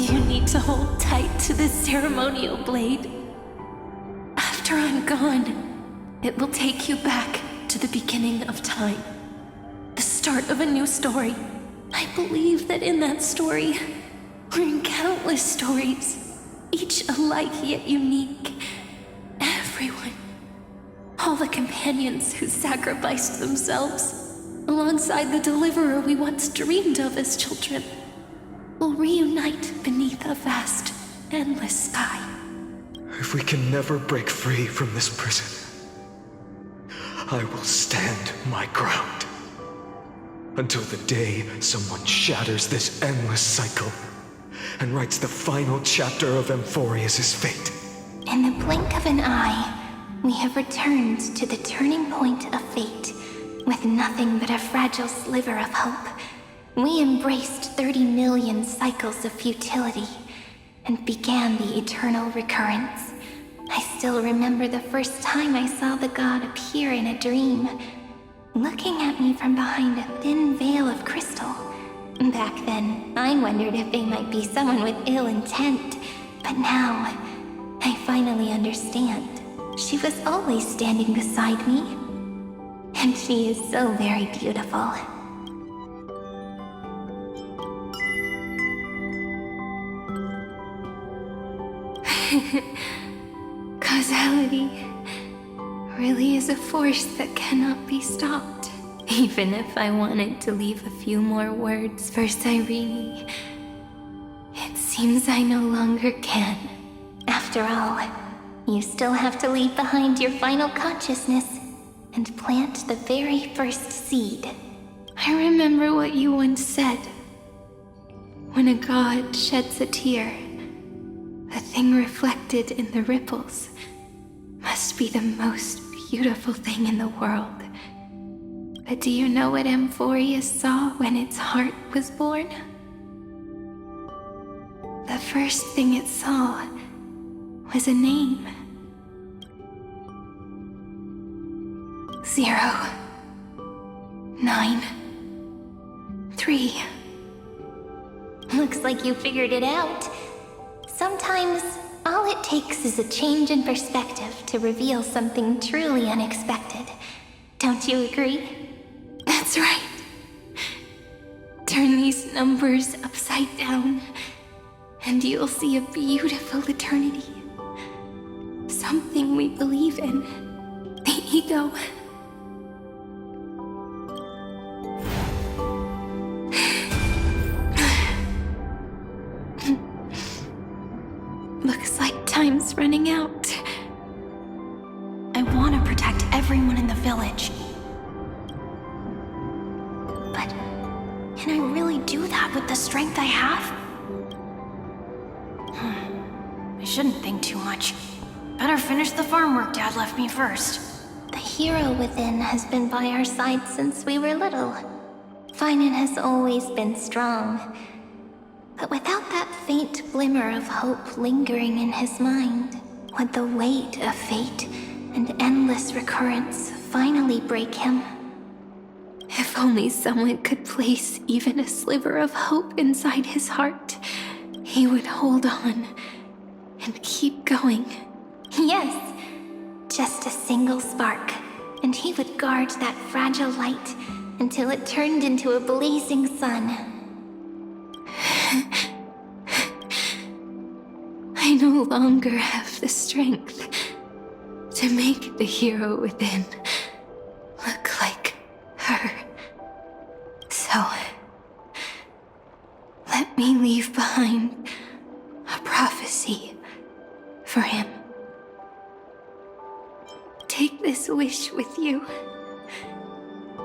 You need to hold tight to this ceremonial blade. After I'm gone, it will take you back to the beginning of time. The start of a new story. I believe that in that story, or in countless stories, each alike yet unique, everyone, all the companions who sacrificed themselves, alongside the deliverer we once dreamed of as children, will reunite beneath a vast, endless sky. If we can never break free from this prison, I will stand my ground. Until the day someone shatters this endless cycle and writes the final chapter of Amphoreus' fate. In the blink of an eye, we have returned to the turning point of fate. With nothing but a fragile sliver of hope, we embraced 30 million cycles of futility and began the eternal recurrence. I still remember the first time I saw the god appear in a dream, looking at me from behind a thin veil of crystal. Back then, I wondered if they might be someone with ill intent, but now, I finally understand. She was always standing beside me, and she is so very beautiful. Causality really is a force that cannot be stopped. Even if I wanted to leave a few more words for Cyrene, it seems I no longer can. After all, you still have to leave behind your final consciousness and plant the very first seed. I remember what you once said. When a god sheds a tear, the thing reflected in the ripples must be the most beautiful thing in the world. But do you know what Amphoreus saw when its heart was born? The first thing it saw was a name. 0, 9, 3. Looks like you figured it out. Sometimes, all it takes is a change in perspective to reveal something truly unexpected. Don't you agree? That's right. Turn these numbers upside down, and you'll see a beautiful eternity. Something we believe in. The ego. Looks like time's running out. I want to protect everyone in the village. But can I really do that with the strength I have? I shouldn't think too much. Better finish the farm work Dad left me first. The hero within has been by our side since we were little. Finan has always been strong. But without that faint glimmer of hope lingering in his mind, would the weight of fate and endless recurrence finally break him? If only someone could place even a sliver of hope inside his heart, he would hold on and keep going. Yes, just a single spark, and he would guard that fragile light until it turned into a blazing sun. I no longer have the strength to make the hero within look like her. So, let me leave behind a prophecy for him. Take this wish with you.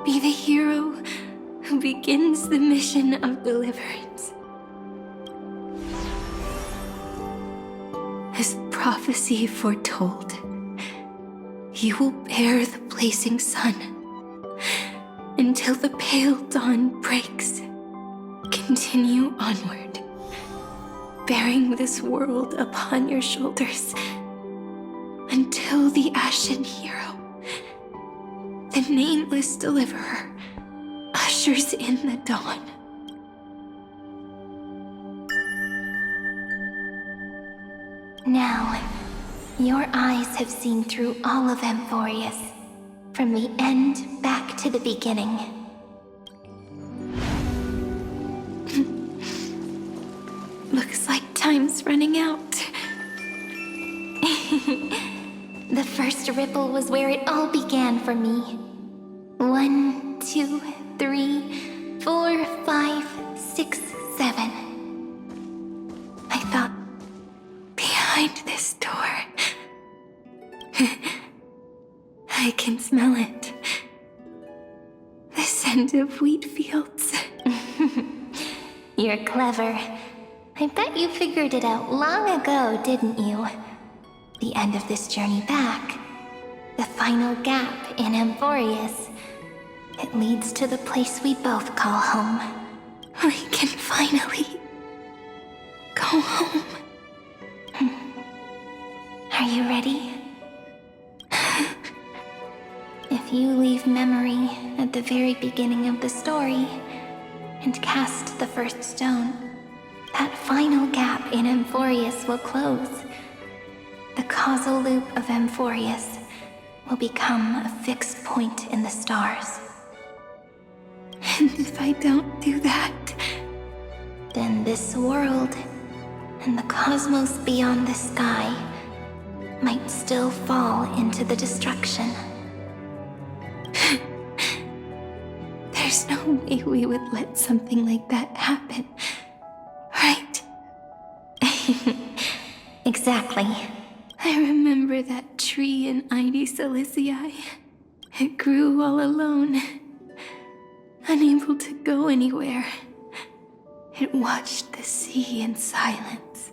Be the hero who begins the mission of deliverance. As prophecy foretold, you will bear the blazing sun until the pale dawn breaks. Continue onward, bearing this world upon your shoulders until the Ashen Hero, the nameless deliverer, ushers in the dawn. Now, your eyes have seen through all of Amphoreus, from the end back to the beginning. Looks like time's running out. The first ripple was where it all began for me. 1, 2, 3, 4, 5, 6, 7. I thought, Behind this door. I can smell it. The scent of wheat fields. you're clever. I bet you figured it out long ago, didn't you? The end of this journey back, the final gap in Amphoreus, it leads to the place we both call home. We can finally go home. Are you ready? If you leave memory at the very beginning of the story and cast the first stone, that final gap in Amphoreus will close. The causal loop of Amphoreus will become a fixed point in the stars. And if I don't do that, Then this world and the cosmos beyond the sky might still fall into the destruction. there's no way we would let something like that happen, right? Exactly. I remember that tree in Ide Silicii. It grew all alone, unable to go anywhere. It watched the sea in silence,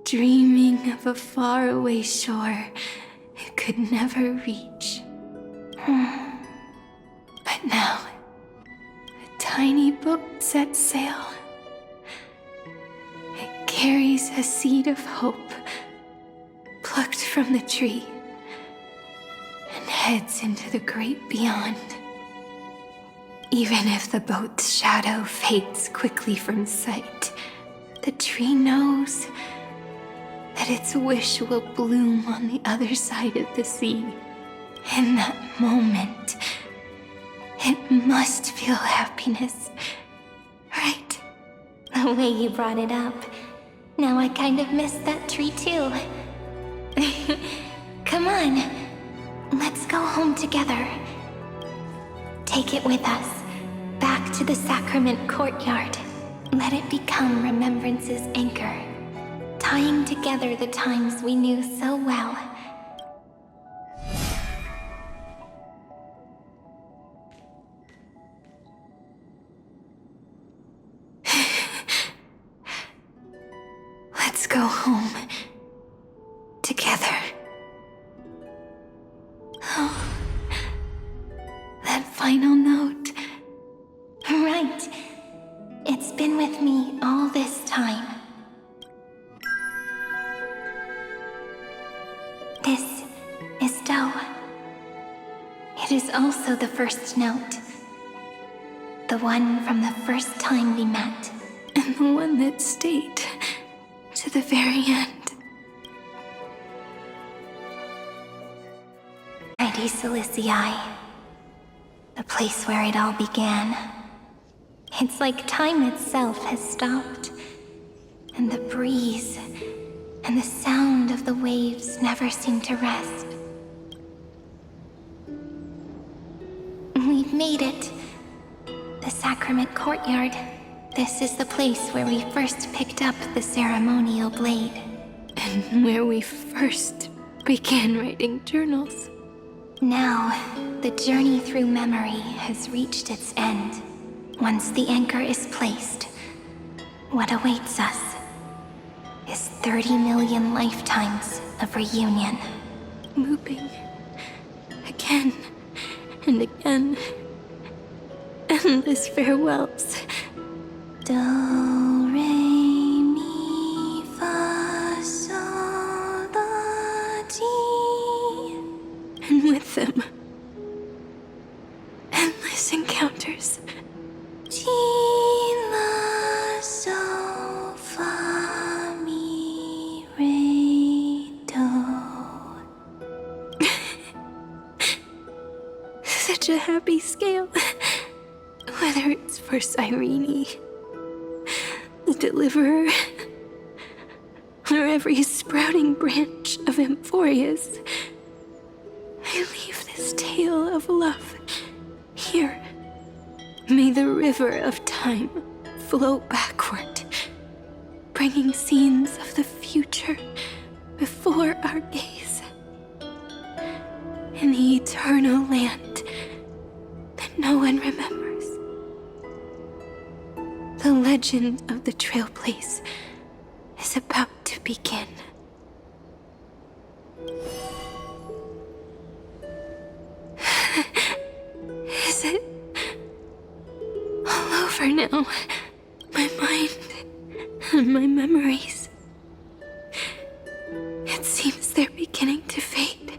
dreaming of a faraway shore it could never reach. But now, a tiny boat sets sail. It carries a seed of hope, plucked from the tree, and heads into the great beyond. Even if the boat's shadow fades quickly from sight, the tree knows that its wish will bloom on the other side of the sea. In that moment, it must feel happiness, right? The way you brought it up, now I kind of miss that tree too. Come on, let's go home together. Take it with us, back to the sacrament courtyard. Let it become remembrance's anchor, tying together the times we knew so well. Let's go home. Together. Oh. That final note. Right. It's been with me all this time. This is Do. It is also the first note. The one from the first time we met. And the one that stayed to the very end. Ide Silicii. The place where it all began. It's like time itself has stopped. And the breeze and the sound of the waves never seem to rest. We've made it. The sacrament courtyard. This is the place where we first picked up the ceremonial blade. And where we first began writing journals. Now, the journey through memory has reached its end. Once the anchor is placed, what awaits us is 30 million lifetimes of reunion. Looping. Again and again. Endless farewells. Do, re, mi, fa, sol, la, ti. And with them, endless encounters. Ti, la, sol, fa, mi, re. a happy scale. Whether it's for Cyrene, the Deliverer, or every sprouting branch of Amphoreus, I leave this tale of love here. May the river of time flow backward, bringing scenes of the future before our gaze. In the eternal land that no one remembers. The legend of the Trailblaze is about to begin. Is it all over now? My mind and my memories. It seems they're beginning to fade.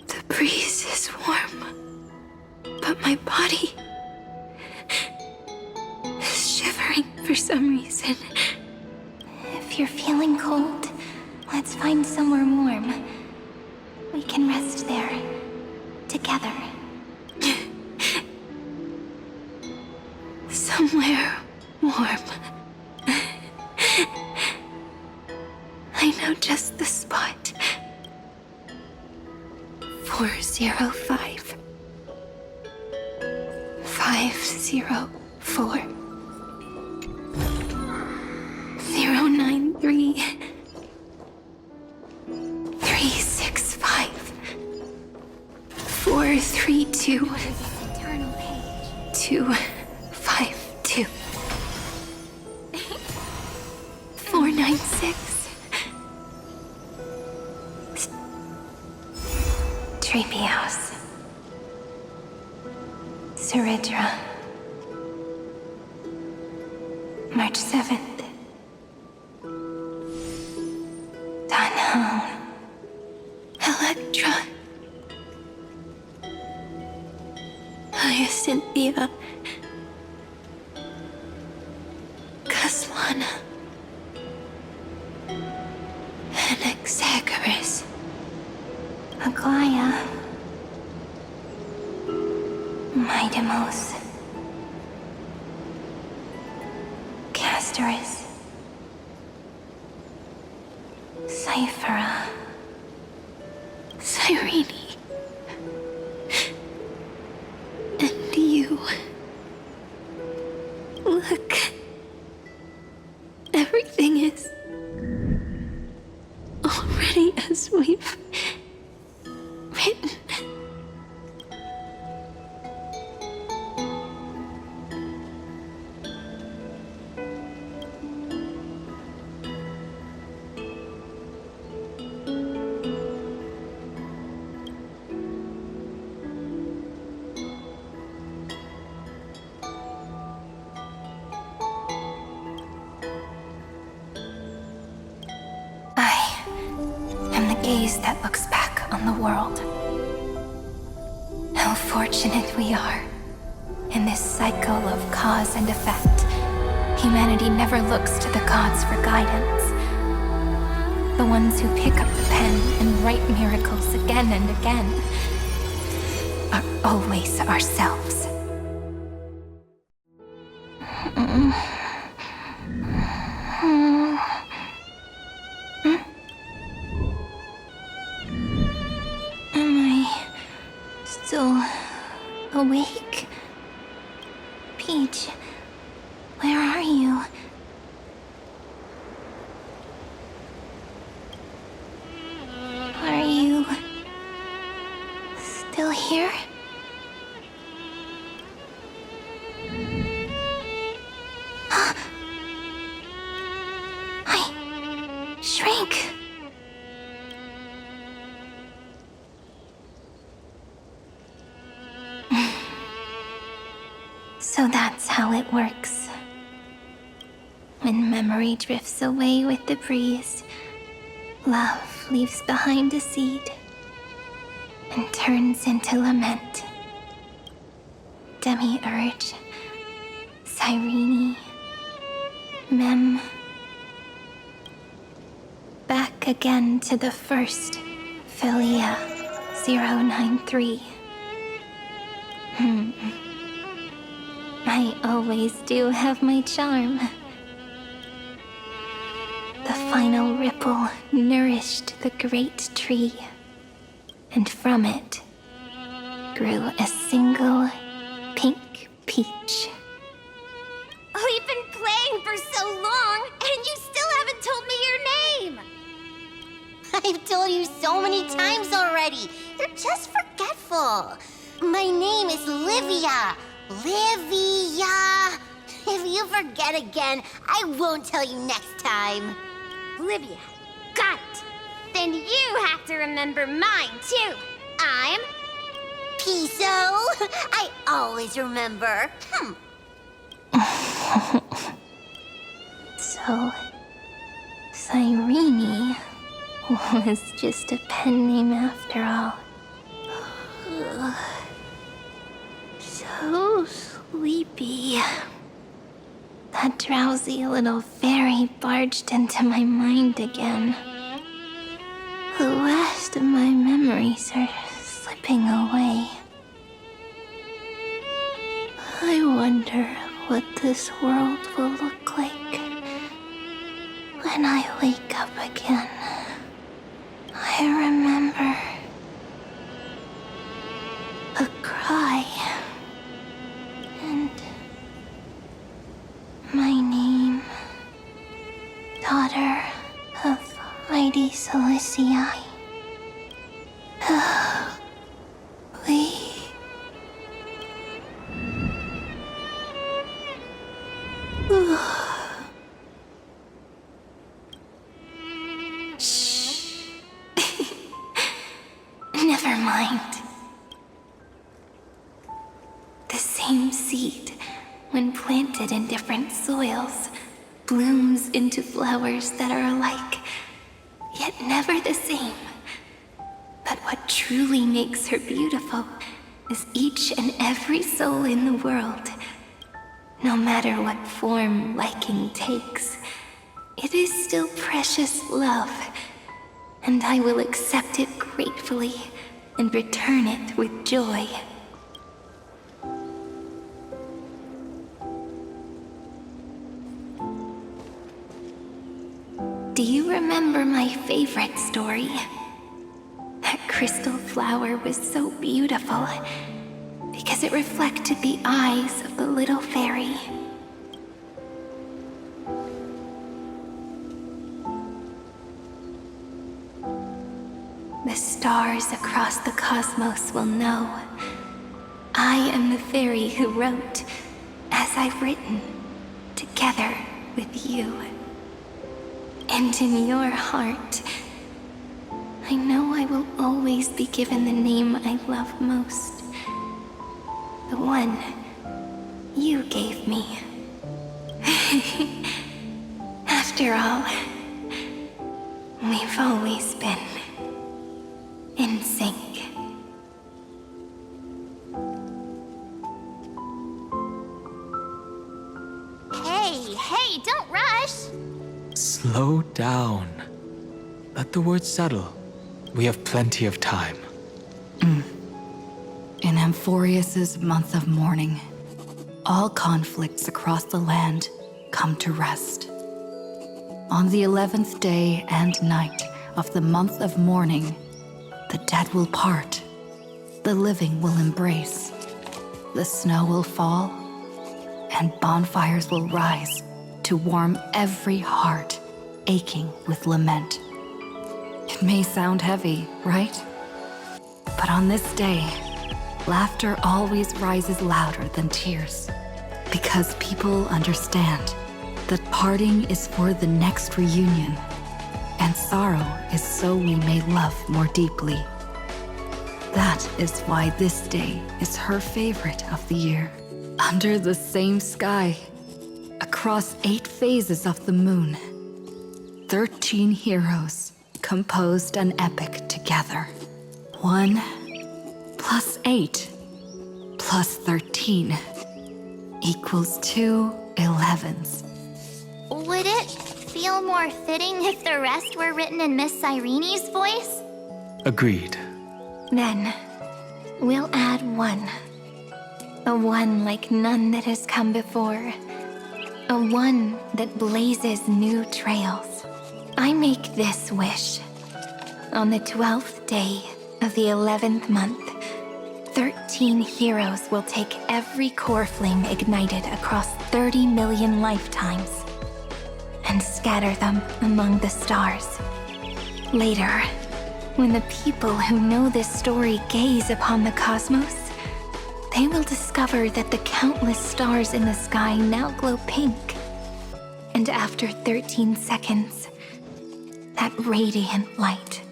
The breeze is warm, but my body is shivering for some reason. If you're feeling cold, let's find somewhere warm. We can rest there, together. Somewhere warm. I know just the spot. 405. 504. 093. 365. 432. Eternal page. 252. 496. Treehouse. Ceridra. March 7th. Dunhown. Electra. Hyacinthia. Caslana. Anaxagoras. Aglaya. Midemos. Castorus. Cyphera. Cyrene. And you. Look. Everything is already as we've written. Gaze that looks back on the world. How fortunate we are. In this cycle of cause and effect, humanity never looks to the gods for guidance. The ones who pick up the pen and write miracles again and again are always ourselves. Still awake? Peach, where are you? Are you still here? I shrank. So that's how it works. When memory drifts away with the breeze, love leaves behind a seed and turns into lament. Demiurge, Cyrene, Mem. Back again to the first Philia 093. I always do have my charm. The final ripple nourished the great tree, and from it grew a single pink peach. We've been playing for so long, and you still haven't told me your name! I've told you so many times already. You're just forgetful. My name is Livia. Livia. If you forget again, I won't tell you next time. Livia. Got it. Then you have to remember mine, too. I'm... Piso. I always remember. So, Cyrene was just a pen name after all. So sleepy. That drowsy little fairy barged into my mind again. The last of my memories are slipping away. I wonder what this world will look like when I wake up again. I remember a cry and my name, daughter of Mighty Celestii. Shh. Never mind. The same seed, when planted in different soils, blooms into flowers that are alike, yet never the same. But what truly makes her beautiful is each and every soul in the world. No matter what form liking takes, it is still precious love, and I will accept it gratefully and return it with joy. Do you remember my favorite story? That crystal flower was so beautiful because it reflected the eyes of the little fairy. The stars across the cosmos will know I am the fairy who wrote, as I've written, together with you. And in your heart, I know I will always be given the name I love most. The one you gave me. After all, we've always been in sync. Hey, don't rush! Slow down. Let the words settle. We have plenty of time. In Amphoreus' month of mourning, all conflicts across the land come to rest. On the 11th day and night of the month of mourning, the dead will part, the living will embrace, the snow will fall, and bonfires will rise to warm every heart aching with lament. It may sound heavy, right? But on this day, laughter always rises louder than tears, because people understand that parting is for the next reunion, and sorrow is so we may love more deeply. That is why this day is her favorite of the year. Under the same sky, across 8 phases of the moon, 13 heroes composed an epic together. 1 plus 8 plus 13 equals 2 11s. Would it feel more fitting if the rest were written in Miss Cyrene's voice? Agreed. Then, we'll add 1. A one like none that has come before. A one that blazes new trails. I make this wish. On the 12th day of the 11th month, 13 heroes will take every core flame ignited across 30 million lifetimes and scatter them among the stars. Later, when the people who know this story gaze upon the cosmos, they will discover that the countless stars in the sky now glow pink. And after 13 seconds, that radiant light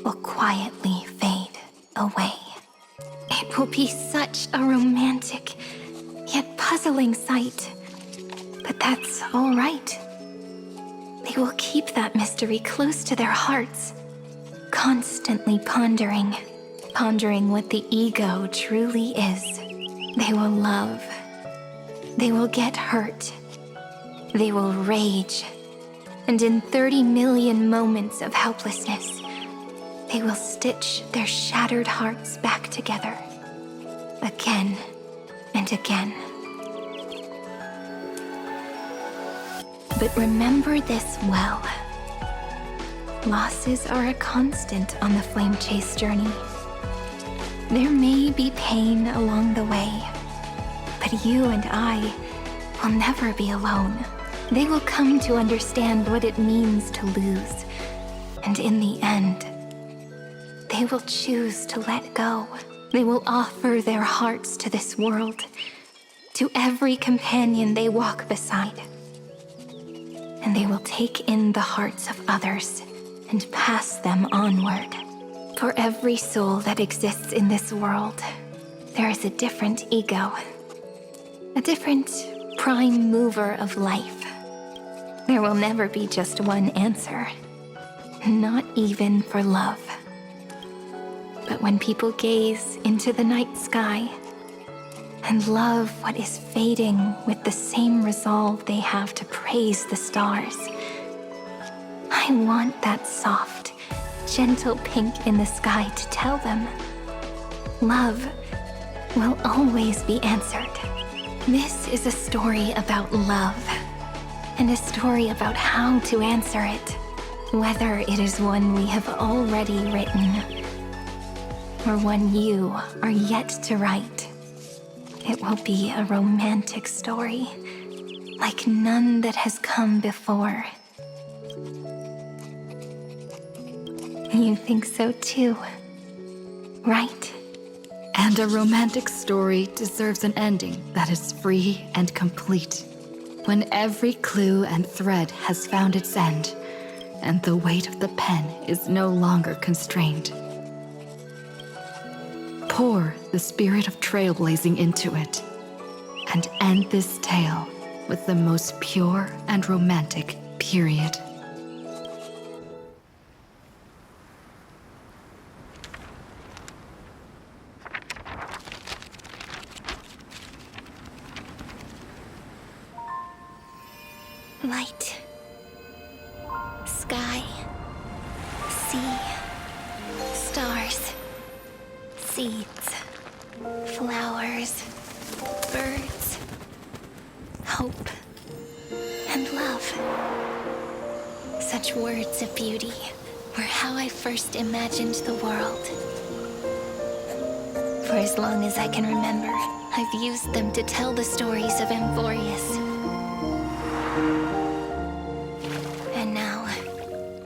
will quietly fade away. It will be such a romantic, yet puzzling sight. But that's all right. They will keep that mystery close to their hearts, constantly pondering what the ego truly is. They will love. They will get hurt. They will rage. And in 30 million moments of helplessness, they will stitch their shattered hearts back together, again and again. But remember this well. Losses are a constant on the flame chase journey. There may be pain along the way, but you and I will never be alone. They will come to understand what it means to lose, and in the end, they will choose to let go. They will offer their hearts to this world, to every companion they walk beside. And they will take in the hearts of others and pass them onward. For every soul that exists in this world, there is a different ego, a different prime mover of life. There will never be just one answer, not even for love. But when people gaze into the night sky and love what is fading with the same resolve they have to praise the stars, I want that soft, gentle pink in the sky to tell them, love will always be answered. This is a story about love, and a story about how to answer it, whether it is one we have already written, or one you are yet to write. It will be a romantic story, like none that has come before. You think so too, right? And a romantic story deserves an ending that is free and complete, when every clue and thread has found its end, and the weight of the pen is no longer constrained. Pour the spirit of trailblazing into it, and end this tale with the most pure and romantic period. Light, sky, sea, stars, seeds, flowers, birds, hope, and love. Such words of beauty were how I first imagined the world. For as long as I can remember, I've used them to tell the stories of Amphoreus. And now,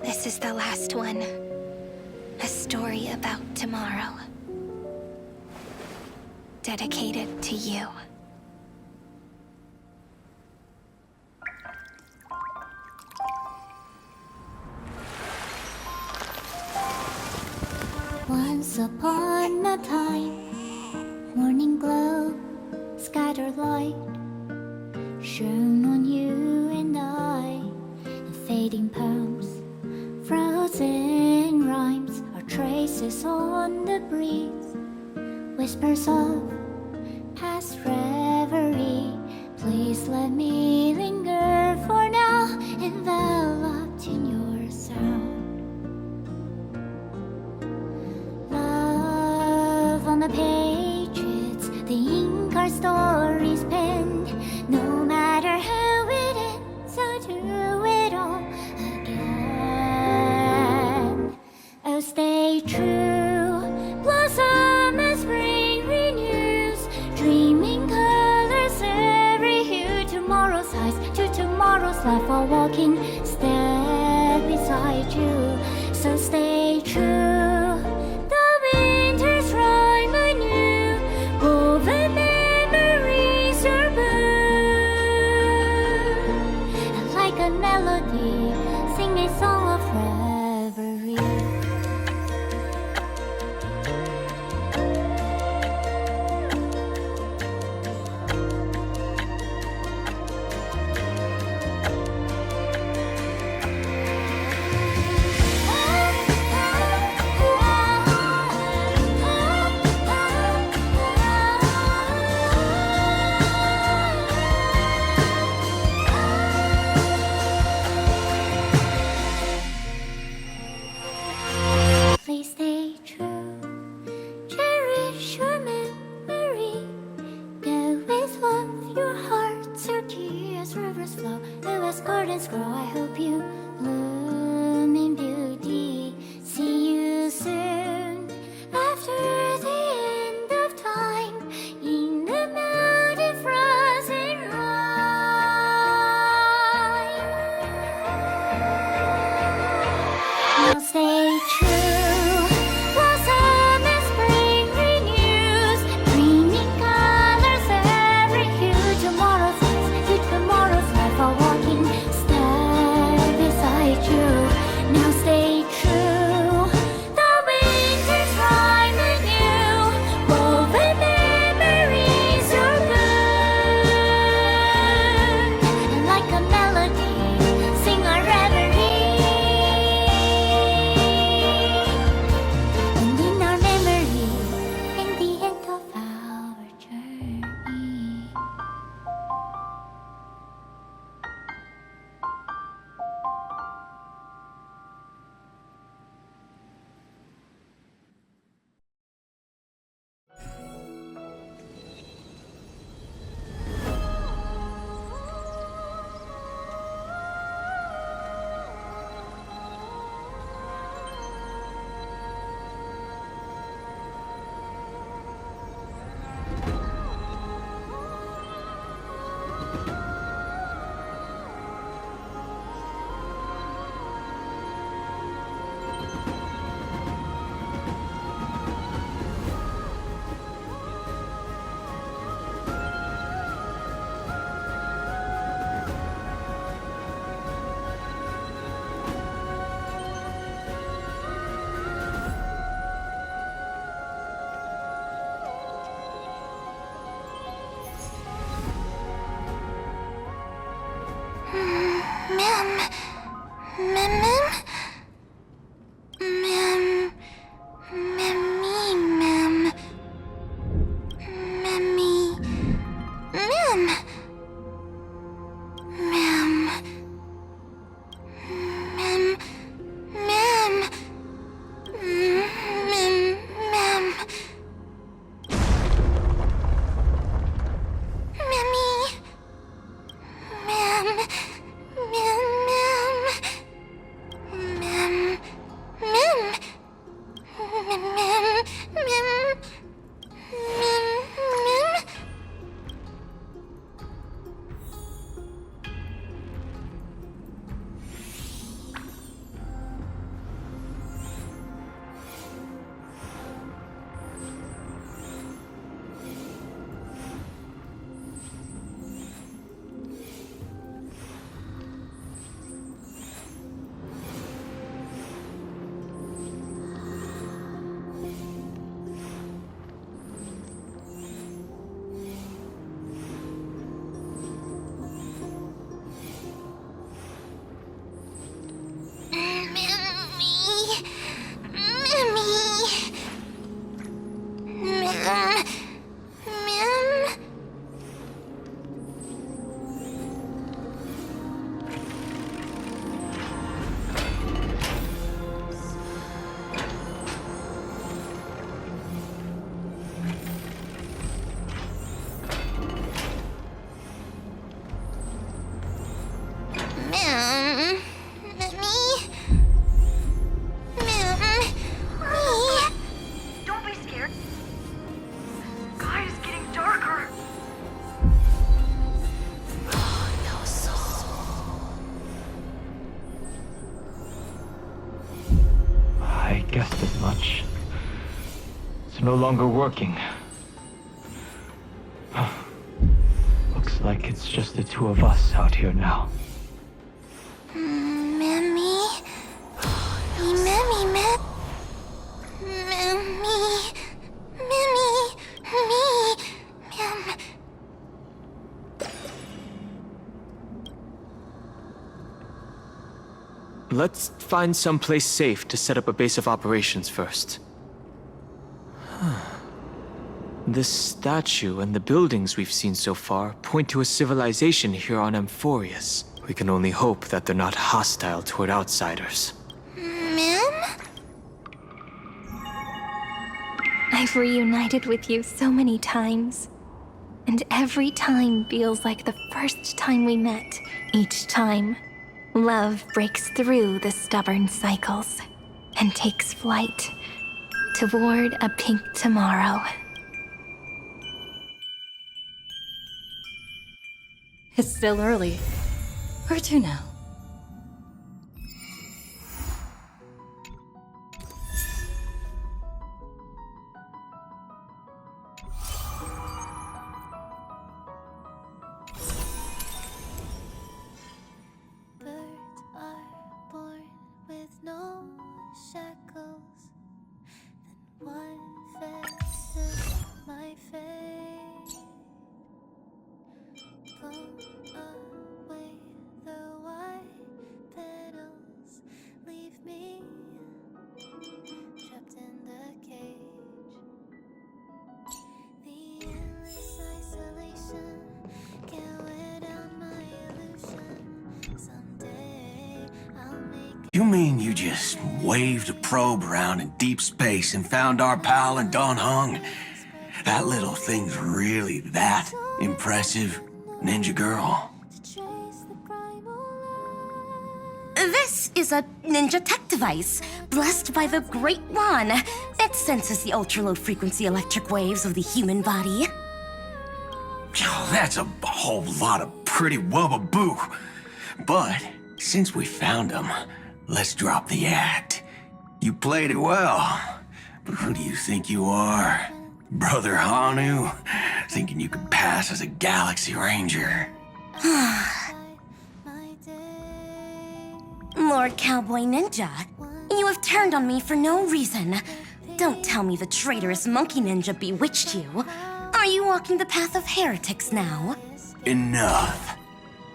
this is the last one. A story about tomorrow. Dedicated to you. Once upon a time, morning glow, scattered light, shone on you and I, and fading poems, frozen rhymes, or traces on the breeze, whispers of past reverie. Please let me linger for now, enveloped in your sound. Love on the pages, the ink are ties to tomorrow's life while walking step beside you. So stay true. The winter's rhyme anew, woven memories are blue. And like a melody, sing a song of reverie. Please stay true. Cherish your memory. Go with love, your hearts are tears, rivers flow, and as gardens grow. I hope you bloom in beauty. See you soon after the end of time in the mountain frozen rime. Now stay true. Blossom and spring renews, bringing colors every hue. Tomorrow's life are walking step beside you. Now stay true. The winter's rhyme anew, woven memories are blue. And like a melody, sing our reverie. And in our memory, in the end of our journey. guessed as much. It's no longer working. Looks like it's just the two of us out here now. Mimi? Mimi, Let's find someplace safe to set up a base of operations first. This statue and the buildings we've seen so far point to a civilization here on Amphoreus. We can only hope that they're not hostile toward outsiders. Mim? I've reunited with you so many times. And every time feels like the first time we met. Each time, love breaks through the stubborn cycles and takes flight toward a pink tomorrow. It's still early. Where to now? Birds are born with no shackles. Then one fell to my fate. Blow away the white petals. Leave me trapped in the cage. The endless isolation can't wear down my illusion. Someday I'll make You mean you just waved a probe around in deep space and found our pal and Don Hung? That little thing's really that impressive, ninja girl. to trace the primal light. This is a ninja tech device, blessed by the Great One. It senses the ultra-low frequency electric waves of the human body. Oh, that's a whole lot of pretty wubba-boo. But since we found him, let's drop the act. You played it well. But who do you think you are? Brother Hanu? Thinking you could pass as a Galaxy Ranger? My day. Lord Cowboy Ninja, you have turned on me for no reason. Don't tell me the traitorous monkey ninja bewitched you. Are you walking the path of heretics now? Enough.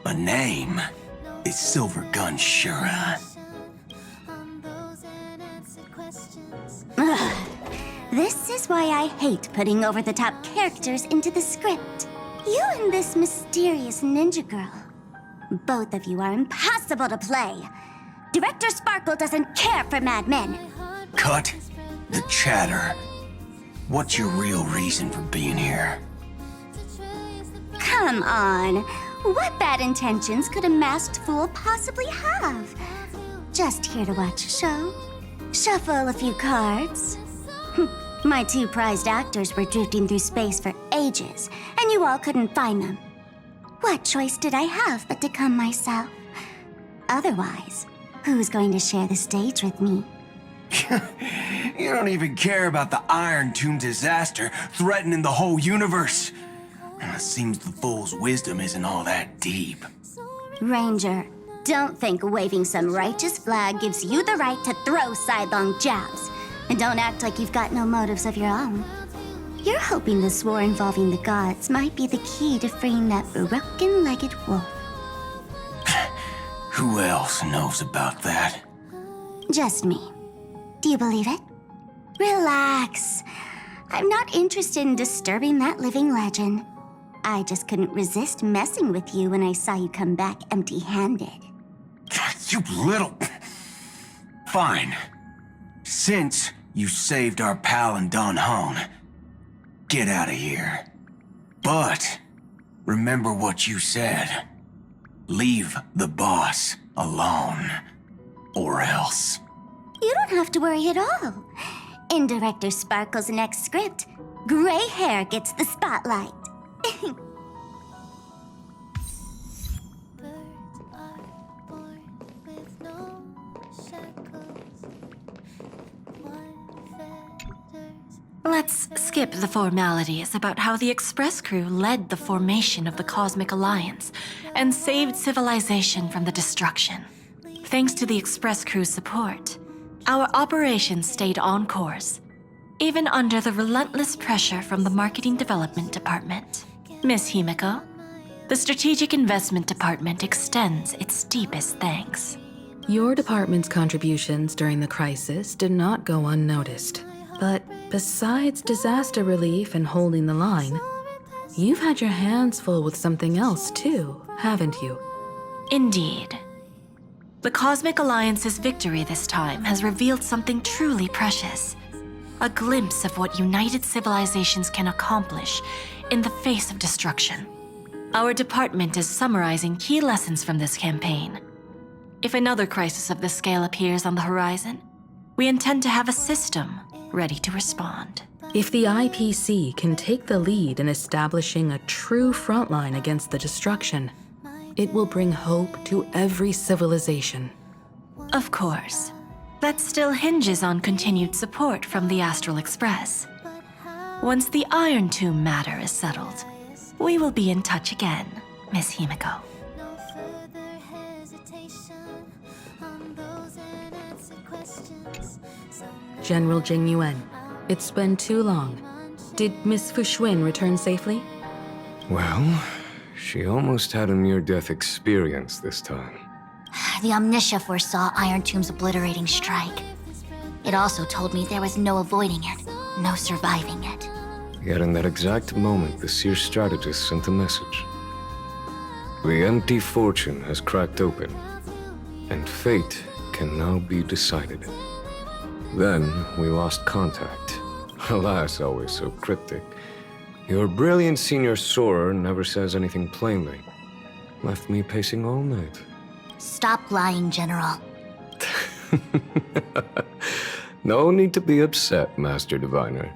A name is Silver Gun Shura. On those unanswered questions. This is why I hate putting over-the-top characters into the script. You and this mysterious ninja girl. Both of you are impossible to play. Director Sparkle doesn't care for Mad Men. Cut the chatter. What's your real reason for being here? Come on. What bad intentions could a masked fool possibly have? Just here to watch a show. Shuffle a few cards. My two prized actors were drifting through space for ages, and you all couldn't find them. What choice did I have but to come myself? Otherwise, who's going to share the stage with me? You don't even care about the Iron Tomb disaster threatening the whole universe. And it seems the fool's wisdom isn't all that deep. Ranger, don't think waving some righteous flag gives you the right to throw sidelong jabs. And don't act like you've got no motives of your own. You're hoping this war involving the gods might be the key to freeing that broken-legged wolf. Who else knows about that? Just me. Do you believe it? Relax. I'm not interested in disturbing that living legend. I just couldn't resist messing with you when I saw you come back empty-handed. You little... Fine. Since you saved our pal and Don Hong, get out of here. But remember what you said. Leave the boss alone. Or else. You don't have to worry at all. In Director Sparkle's next script, gray hair gets the spotlight. Birds are born with no shackles. One Let's skip the formalities about how the Express crew led the formation of the Cosmic Alliance and saved civilization from the destruction. Thanks to the Express crew's support, our operations stayed on course, even under the relentless pressure from the Marketing Development Department. Miss Himiko, the Strategic Investment Department extends its deepest thanks. Your department's contributions during the crisis did not go unnoticed. But besides disaster relief and holding the line, you've had your hands full with something else too, haven't you? Indeed. The Cosmic Alliance's victory this time has revealed something truly precious. A glimpse of what united civilizations can accomplish in the face of destruction. Our department is summarizing key lessons from this campaign. If another crisis of this scale appears on the horizon, we intend to have a system ready to respond. If the IPC can take the lead in establishing a true frontline against the destruction, it will bring hope to every civilization. Of course. That still hinges on continued support from the Astral Express. Once the Iron Tomb matter is settled, we will be in touch again, Miss Himiko. General Jing Yuan, it's been too long. Did Miss Fuxuan return safely? Well, she almost had a near-death experience this time. The Omniscia foresaw Iron Tomb's obliterating strike. It also told me there was no avoiding it, no surviving it. Yet in that exact moment, the Seer strategist sent a message. The empty fortune has cracked open, and fate can now be decided. Then we lost contact. Alas, always so cryptic. Your brilliant senior soarer never says anything plainly. Left me pacing all night. Stop lying, General. No need to be upset, Master Diviner.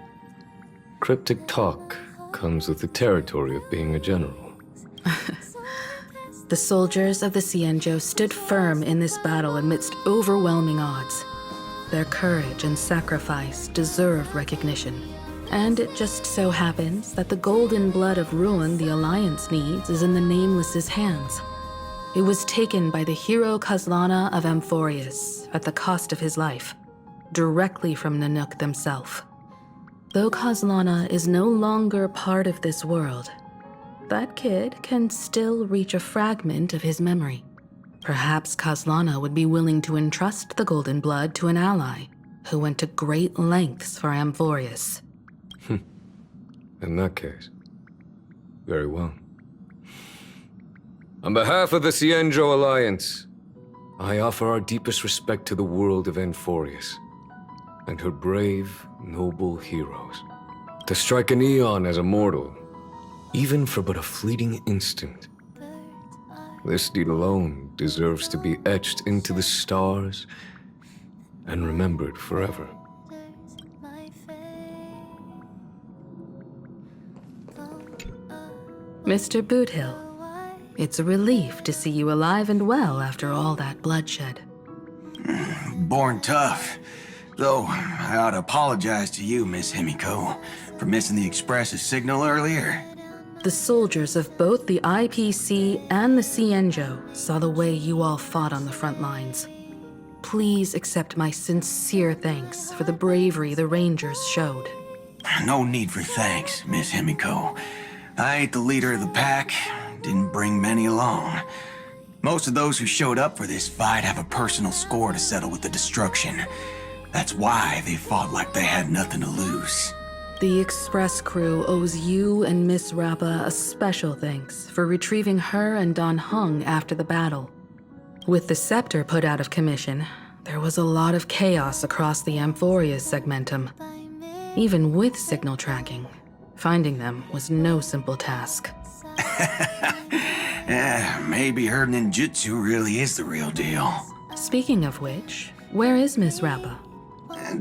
Cryptic talk comes with the territory of being a general. The soldiers of the Cienjo stood firm in this battle amidst overwhelming odds. Their courage and sacrifice deserve recognition. And it just so happens that the golden blood of ruin the Alliance needs is in the Nameless's hands. It was taken by the hero Kazlana of Amphoreus at the cost of his life, directly from Nanook themselves. Though Kazlana is no longer part of this world, that kid can still reach a fragment of his memory. Perhaps Kazlana would be willing to entrust the golden blood to an ally who went to great lengths for Amphoreus. In that case, very well. On behalf of the Cienjo Alliance, I offer our deepest respect to the world of Amphoreus and her brave, noble heroes. To strike an eon as a mortal, even for but a fleeting instant, this deed alone deserves to be etched into the stars and remembered forever. Mr. Boothill, it's a relief to see you alive and well after all that bloodshed. Born tough. Though, I ought to apologize to you, Miss Himiko, for missing the Express's signal earlier. The soldiers of both the IPC and the Cienjo saw the way you all fought on the front lines. Please accept my sincere thanks for the bravery the Rangers showed. No need for thanks, Miss Himiko. I ain't the leader of the pack, didn't bring many along. Most of those who showed up for this fight have a personal score to settle with the destruction. That's why they fought like they had nothing to lose. The Express crew owes you and Miss Rappa a special thanks for retrieving her and Don Hung after the battle. With the scepter put out of commission, there was a lot of chaos across the Amphoreus segmentum. Even with signal tracking, finding them was no simple task. Maybe her ninjutsu really is the real deal. Speaking of which, where is Miss Rappa?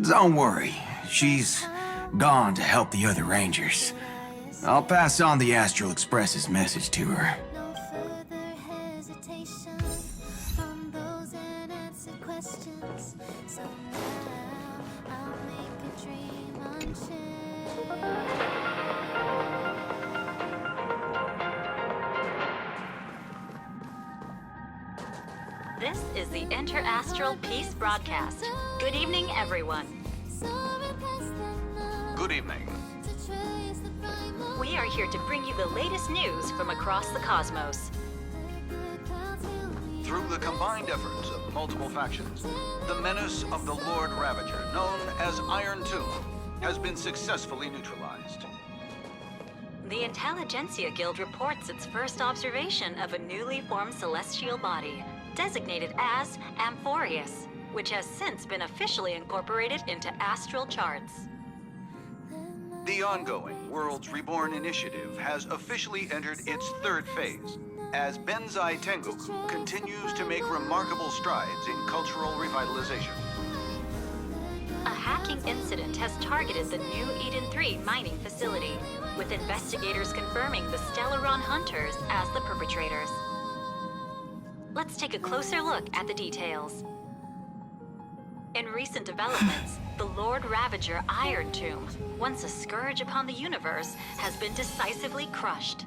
Don't worry, she's gone to help the other Rangers. I'll pass on the Astral Express's message to her. This is the Interastral Peace Broadcast. Good evening, everyone. Good evening. We are here to bring you the latest news from across the cosmos. Through the combined efforts of multiple factions, the menace of the Lord Ravager, known as Iron Tomb, has been successfully neutralized. The Intelligentsia Guild reports its first observation of a newly formed celestial body, designated as Amphoreus, which has since been officially incorporated into astral charts. The ongoing Worlds Reborn initiative has officially entered its third phase, as Benzai Tengoku continues to make remarkable strides in cultural revitalization. A hacking incident has targeted the new Eden 3 mining facility, with investigators confirming the Stellaron Hunters as the perpetrators. Let's take a closer look at the details. In recent developments, the Lord Ravager Iron Tomb, once a scourge upon the universe, has been decisively crushed.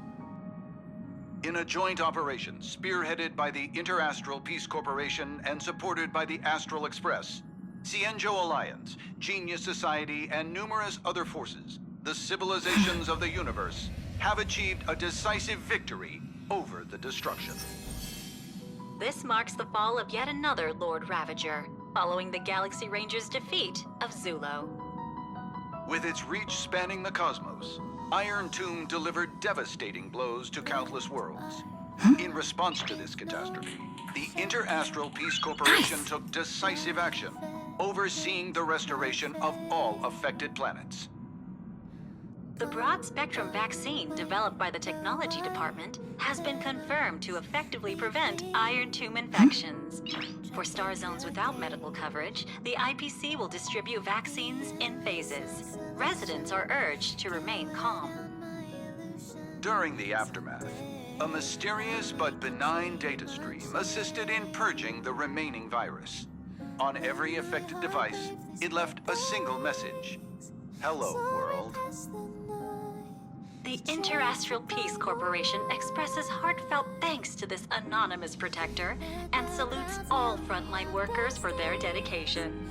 In a joint operation spearheaded by the Interastral Peace Corporation and supported by the Astral Express, Cienjo Alliance, Genius Society, and numerous other forces, the civilizations of the universe have achieved a decisive victory over the destruction. This marks the fall of yet another Lord Ravager, following the Galaxy Rangers' defeat of Zulo. With its reach spanning the cosmos, Iron Tomb delivered devastating blows to countless worlds. In response to this catastrophe, the Interastral Peace Corporation took decisive action, overseeing the restoration of all affected planets. The broad-spectrum vaccine developed by the Technology Department has been confirmed to effectively prevent Iron Tomb infections. For star zones without medical coverage, the IPC will distribute vaccines in phases. Residents are urged to remain calm. During the aftermath, a mysterious but benign data stream assisted in purging the remaining virus. On every affected device, it left a single message. Hello, world. The Interastral Peace Corporation expresses heartfelt thanks to this anonymous protector and salutes all frontline workers for their dedication.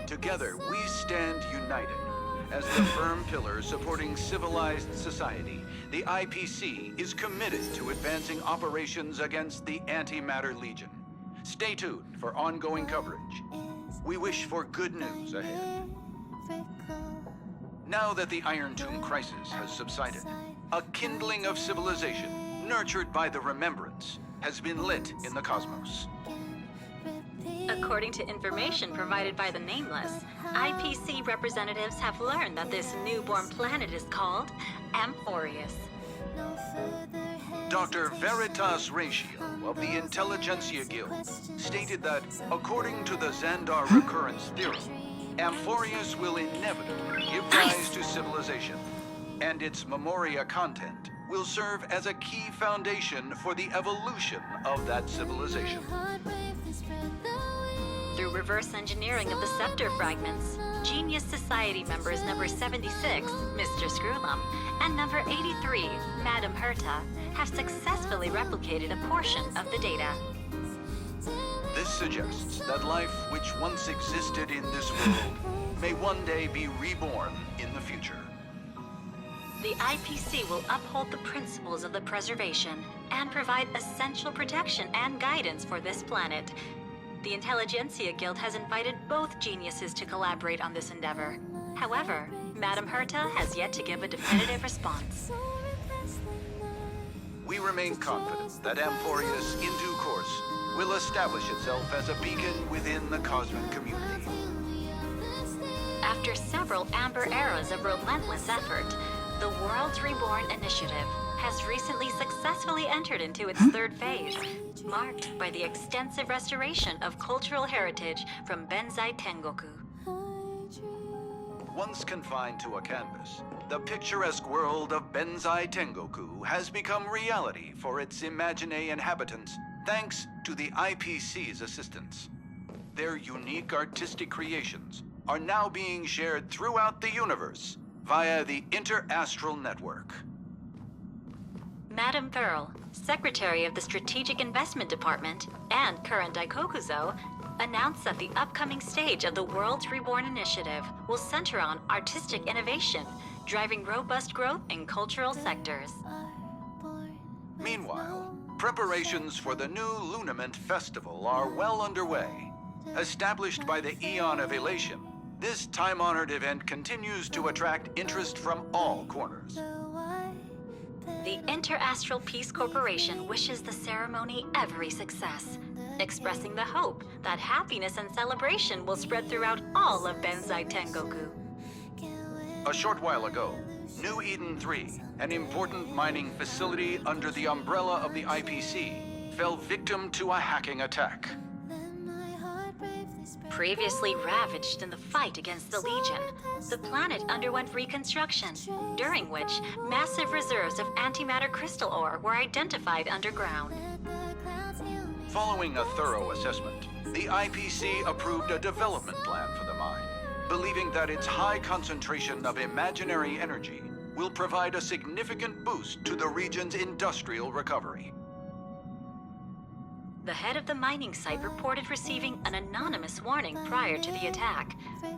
Together, we stand united. As the firm pillar supporting civilized society, the IPC is committed to advancing operations against the Antimatter Legion. Stay tuned for ongoing coverage. We wish for good news ahead. Now that the Iron Tomb crisis has subsided, a kindling of civilization, nurtured by the Remembrance, has been lit in the cosmos. According to information provided by the Nameless, IPC representatives have learned that this newborn planet is called Amphoreus. Dr. Veritas Ratio of the Intelligentsia Guild stated that, according to the Xandar recurrence theorem, Amphoreus will inevitably give rise to civilization, and its memoria content will serve as a key foundation for the evolution of that civilization. Through reverse engineering of the scepter fragments, Genius Society members number 76, Mr. Screwlum, and number 83, Madam Herta, have successfully replicated a portion of the data. This suggests that life which once existed in this world may one day be reborn in the future. The IPC will uphold the principles of the preservation and provide essential protection and guidance for this planet. The Intelligentsia Guild has invited both geniuses to collaborate on this endeavor. However, Madam Herta has yet to give a definitive response. We remain confident that Amphoreus, in due course, will establish itself as a beacon within the cosmic community. After several amber eras of relentless effort, the Worlds Reborn initiative has recently successfully entered into its third phase, marked by the extensive restoration of cultural heritage from Benzai Tengoku. Once confined to a canvas, the picturesque world of Benzai Tengoku has become reality for its Imagine inhabitants, thanks to the IPC's assistance. Their unique artistic creations are now being shared throughout the universe via the Interastral Network. Madam Thurl, Secretary of the Strategic Investment Department and current Daikokuzo, announced that the upcoming stage of the World's Reborn Initiative will center on artistic innovation, driving robust growth in cultural sectors. Meanwhile, preparations for the new Lunament Festival are well underway. Established by the Eon of Elation, this time-honored event continues to attract interest from all corners. The Interastral Peace Corporation wishes the ceremony every success, expressing the hope that happiness and celebration will spread throughout all of Benzai Tengoku. A short while ago, New Eden 3, an important mining facility under the umbrella of the IPC, fell victim to a hacking attack. Previously ravaged in the fight against the Legion, the planet underwent reconstruction, during which massive reserves of antimatter crystal ore were identified underground. Following a thorough assessment, the IPC approved a development plan for the mine, believing that its high concentration of imaginary energy will provide a significant boost to the region's industrial recovery. The head of the mining site reported receiving an anonymous warning prior to the attack.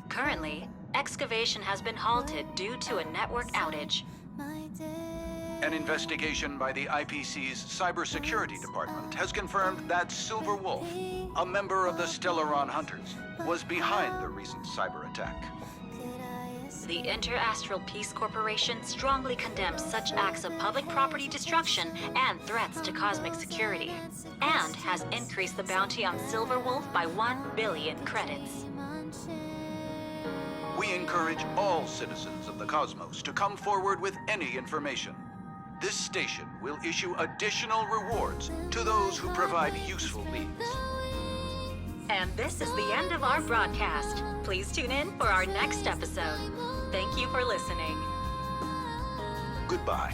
Currently, excavation has been halted due to a network outage. An investigation by the IPC's cybersecurity department has confirmed that Silver Wolf, a member of the Stellaron Hunters, was behind the recent cyber attack. The Interastral Peace Corporation strongly condemns such acts of public property destruction and threats to cosmic security, and has increased the bounty on Silver Wolf by 1 billion credits. We encourage all citizens of the cosmos to come forward with any information. This station will issue additional rewards to those who provide useful leads. And this is the end of our broadcast. Please tune in for our next episode. Thank you for listening. Goodbye.